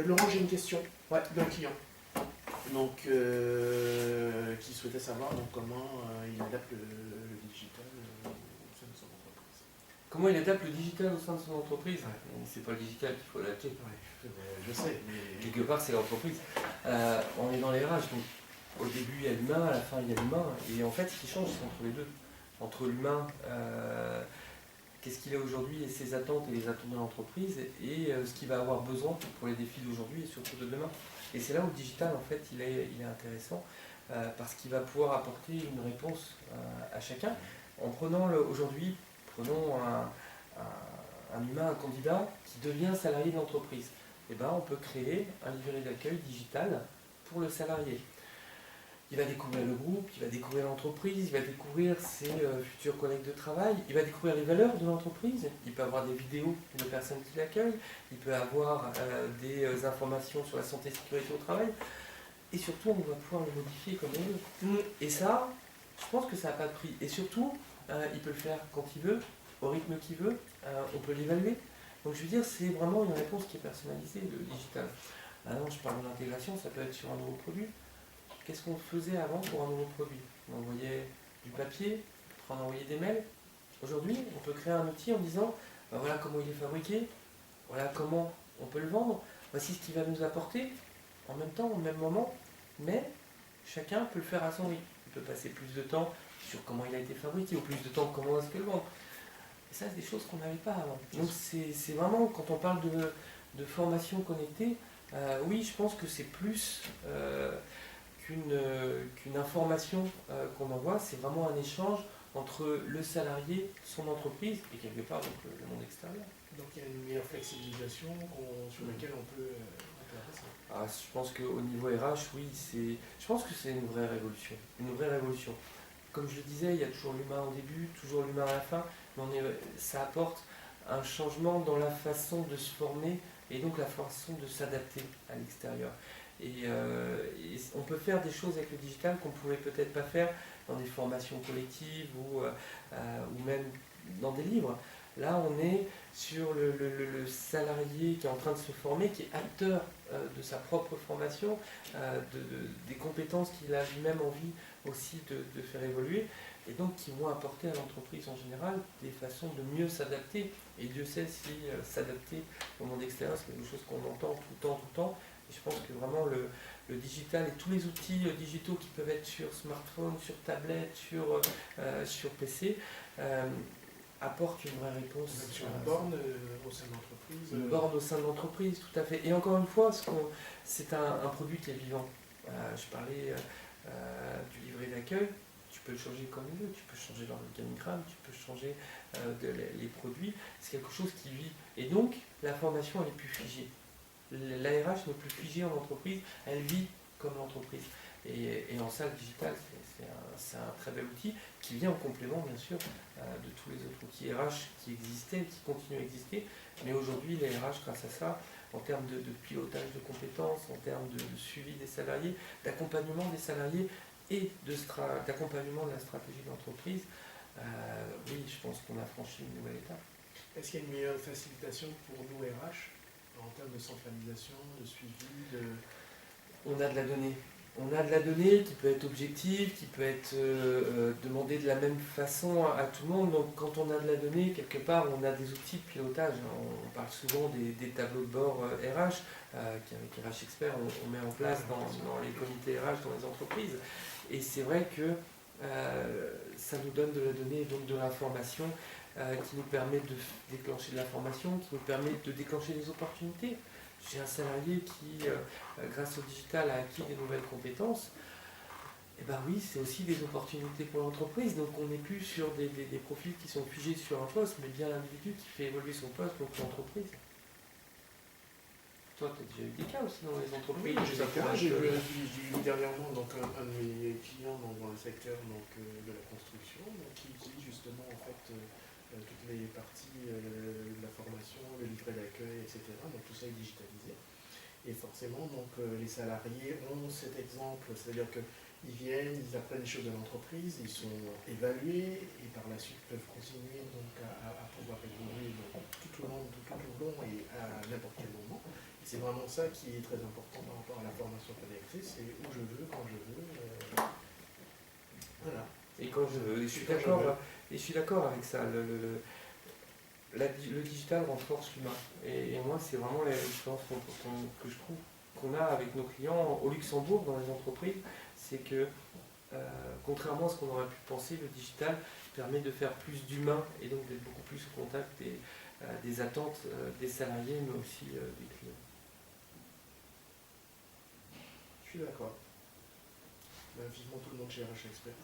Laurent, j'ai une question d'un client donc, qui souhaitait savoir donc, comment il adapte le digital au sein de son entreprise. Comment il adapte le digital au sein de son entreprise? C'est pas le digital qu'il faut adapter. Je sais. Mais... Quelque part, c'est l'entreprise. On est dans les RH, donc au début il y a l'humain, à la fin il y a l'humain. Et en fait, ce qui change, c'est entre les deux. Entre l'humain, qu'est-ce qu'il est aujourd'hui et ses attentes et les attentes de l'entreprise, et ce qu'il va avoir besoin pour les défis d'aujourd'hui et surtout de demain. Et c'est là où le digital, en fait, il est intéressant, parce qu'il va pouvoir apporter une réponse à chacun. En prenant aujourd'hui, prenons un humain, un candidat qui devient salarié de l'entreprise. Eh ben, on peut créer un livret d'accueil digital pour le salarié. Il va découvrir le groupe, il va découvrir l'entreprise, il va découvrir ses futurs collègues de travail, il va découvrir les valeurs de l'entreprise, il peut avoir des vidéos de personnes qui l'accueillent, il peut avoir des informations sur la santé et sécurité au travail, et surtout on va pouvoir le modifier comme on veut. Et ça, je pense que ça n'a pas de prix. Et surtout, il peut le faire quand il veut, au rythme qu'il veut, on peut l'évaluer. Donc je veux dire, c'est vraiment une réponse qui est personnalisée, le digital. Maintenant, je parle de l'intégration, ça peut être sur un nouveau produit. Qu'est-ce qu'on faisait avant pour un nouveau produit? On envoyait du papier, on envoyait des mails. Aujourd'hui, on peut créer un outil en disant ben voilà comment il est fabriqué, voilà comment on peut le vendre, voici ce qu'il va nous apporter, en même temps, au même moment, mais chacun peut le faire à son rythme. Il peut passer plus de temps sur comment il a été fabriqué, ou plus de temps comment est-ce que le vendre. Et ça, c'est des choses qu'on n'avait pas avant. Donc c'est vraiment, quand on parle de formation connectée, oui, je pense que c'est plus... qu'une information qu'on envoie, c'est vraiment un échange entre le salarié, son entreprise et quelque part donc, le monde extérieur. Donc il y a une meilleure flexibilisation sur laquelle on peut passer. Je pense qu'au niveau RH, oui, je pense que c'est une vraie révolution. Une vraie révolution. Comme je le disais, il y a toujours l'humain au début, toujours l'humain à la fin, mais ça apporte un changement dans la façon de se former et donc la façon de s'adapter à l'extérieur. Et on peut faire des choses avec le digital qu'on ne pouvait peut-être pas faire dans des formations collectives ou même dans des livres. Là, on est sur le salarié qui est en train de se former, qui est acteur de sa propre formation, des compétences qu'il a lui-même envie aussi de faire évoluer, et donc qui vont apporter à l'entreprise en général des façons de mieux s'adapter. Et Dieu sait si s'adapter au monde extérieur, c'est quelque chose qu'on entend tout le temps. Et je pense que vraiment le digital et tous les outils digitaux qui peuvent être sur smartphone, sur tablette, sur PC, apportent une vraie réponse. Même sur une borne au sein de l'entreprise. Une borne au sein de l'entreprise, tout à fait. Et encore une fois, c'est un produit qui est vivant. Je parlais du livret d'accueil. Tu peux le changer comme tu veux, tu peux changer l'organigramme, tu peux changer les produits. C'est quelque chose qui vit. Et donc, la formation, elle est plus figée. L'ARH n'est plus figée en entreprise, elle vit comme l'entreprise. Et en ça, le digital, c'est un très bel outil qui vient en complément, bien sûr, de tous les autres outils RH qui existaient, qui continuent à exister. Mais aujourd'hui, les RH, grâce à ça, en termes de pilotage de compétences, en termes de suivi des salariés, d'accompagnement des salariés et d'accompagnement de la stratégie de l'entreprise, oui, je pense qu'on a franchi une nouvelle étape. Est-ce qu'il y a une meilleure facilitation pour nous RH en termes de centralisation, de suivi On a de la donnée. On a de la donnée qui peut être objective, qui peut être demandée de la même façon à tout le monde. Donc quand on a de la donnée, quelque part, on a des outils de pilotage. On parle souvent des tableaux de bord RH, qu'avec RH Expert, on met en place dans les comités RH, dans les entreprises. Et c'est vrai que ça nous donne de la donnée, donc de l'information, qui nous permet de déclencher de la formation, qui nous permet de déclencher des opportunités. J'ai un salarié qui, grâce au digital, a acquis des nouvelles compétences. Et bien oui, c'est aussi des opportunités pour l'entreprise. Donc on n'est plus sur des profils qui sont figés sur un poste, mais bien l'individu qui fait évoluer son poste, donc l'entreprise. Toi, tu as déjà eu des cas aussi dans les entreprises. Oui, j'ai eu dernièrement donc, un de mes clients dans le secteur de la construction qui utilise justement en fait toutes les parties de la formation, le livret d'accueil, etc. Donc tout ça est digitalisé. Et forcément, donc, les salariés ont cet exemple, c'est-à-dire qu'ils viennent, ils apprennent les choses de l'entreprise, ils sont évalués et par la suite peuvent continuer donc, à pouvoir évoluer tout au long et à n'importe quel moment. c'est vraiment ça qui est très important par rapport à la formation connectée, c'est où je veux, quand je veux. Voilà. Et quand je veux. Et je suis d'accord avec ça. Le digital renforce l'humain. Et moi, c'est vraiment l'expérience que je trouve qu'on a avec nos clients au Luxembourg, dans les entreprises, c'est que, contrairement à ce qu'on aurait pu penser, le digital permet de faire plus d'humain et donc d'être beaucoup plus au contact des attentes des salariés, mais aussi des clients. Je suis d'accord. Vivement tout le monde chez RH Expert.